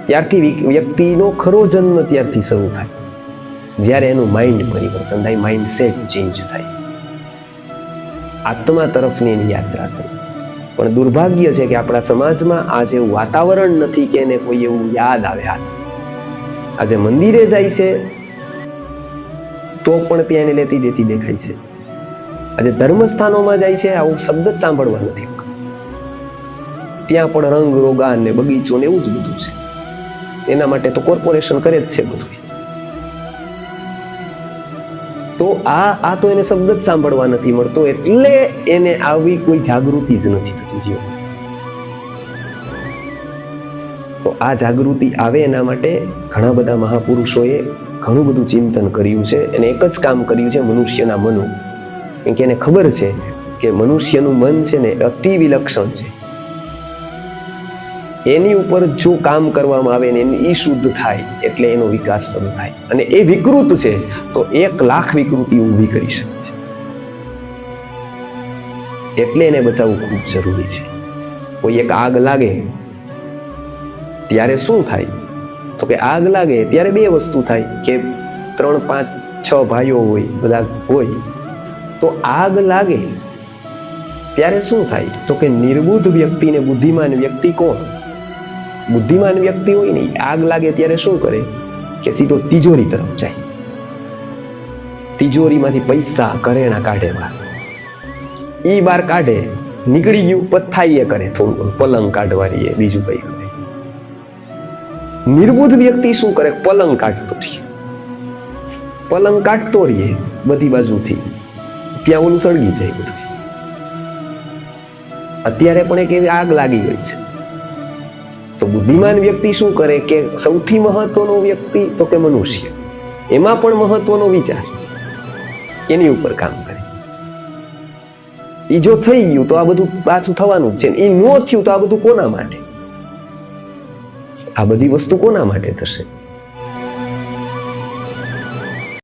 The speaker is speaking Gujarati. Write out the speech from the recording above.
ત્યારથી વ્યક્તિનો ખરો જન્મ ત્યારથી શરૂ થાય, જ્યારે એનું માઇન્ડ પરિવર્તન થાય, માઇન્ડસેટ ચેન્જ થાય, આત્મા તરફની એની યાત્રા થાય. પણ દુર્ભાગ્ય છે કે આપણા સમાજમાં આજે એવું વાતાવરણ નથી કે એને કોઈ એવું યાદ આવે. આજે મંદિરે જાય છે તો પણ ત્યાં એને લેતી દેતી દેખાય છે. આજે ધર્મસ્થાનોમાં જાય છે, આવું શબ્દ જ સાંભળવા નથી. ત્યાં પણ રંગ રોગાન ને બગીચો ને એવું જ બધું છે. એના માટે તો કોર્પોરેશન કરે જ છે બધું. તો આ તો એને શબ્દ જ સાંભળવા નથી મળતો, એટલે એને આવી કોઈ જાગૃતિ જ નથી થતી જીવનમાં. તો આ જાગૃતિ આવે એના માટે ઘણા બધા મહાપુરુષોએ ઘણું બધું ચિંતન કર્યું છે, અને એક જ કામ કર્યું છે, મનુષ્યના મનનું. કેમ કે એને ખબર છે કે મનુષ્યનું મન છે ને અતિ વિલક્ષણ છે. એની ઉપર જો કામ કરવામાં આવે ને એ શુદ્ધ થાય એટલે એનો વિકાસ શરૂ થાય. અને એ વિકૃત છે તો 1,00,000 વિકૃતિ ઊભી કરી શકે છે. એટલે એને બચાવવું ખૂબ જરૂરી છે. કોઈ એક આગ લાગે ત્યારે શું થાય? તો કે આગ લાગે ત્યારે 2 વસ્તુ થાય કે 3, 5, 6 ભાઈઓ હોય, બધા હોય. તો આગ લાગે ત્યારે શું થાય? તો કે નિર્બુદ્ધ વ્યક્તિ ને બુદ્ધિમાન વ્યક્તિ કોણ? બુદ્ધિમાન વ્યક્તિ હોય ને, આગ લાગે ત્યારે શું કરે કે સીધો તિજોરી તરફ જાય. તિજોરીમાંથી પૈસા ઘરેણા કાઢે બહાર. ઈ બહાર કાઢે, નીકળી ગયું પથાઈએ કરે, થોડું પલંગ કાઢવાની, બીજું કઈ કરે. નિર્બુદ્ધ વ્યક્તિ શું કરે? પલંગ કાઢતો રહે, પલંગ કાઢતો રહે બધી બાજુથી, ત્યાં ઓલું સળગી જાય બધું. અત્યારે પણ એક એવી આગ લાગી ગઈ છે. તો બુદ્ધિમાન વ્યક્તિ શું કરે કે સૌથી મહત્વનો વ્યક્તિ તો કે મનુષ્ય, એમાં પણ મહત્વનો વિચાર, એની ઉપર કામ કરે. એ જો થઈ ગયું તો આ બધું પાછું થવાનું જ છે. એ ન થયું તો આ બધું કોના માટે? આ બધી વસ્તુ કોના માટે થશે?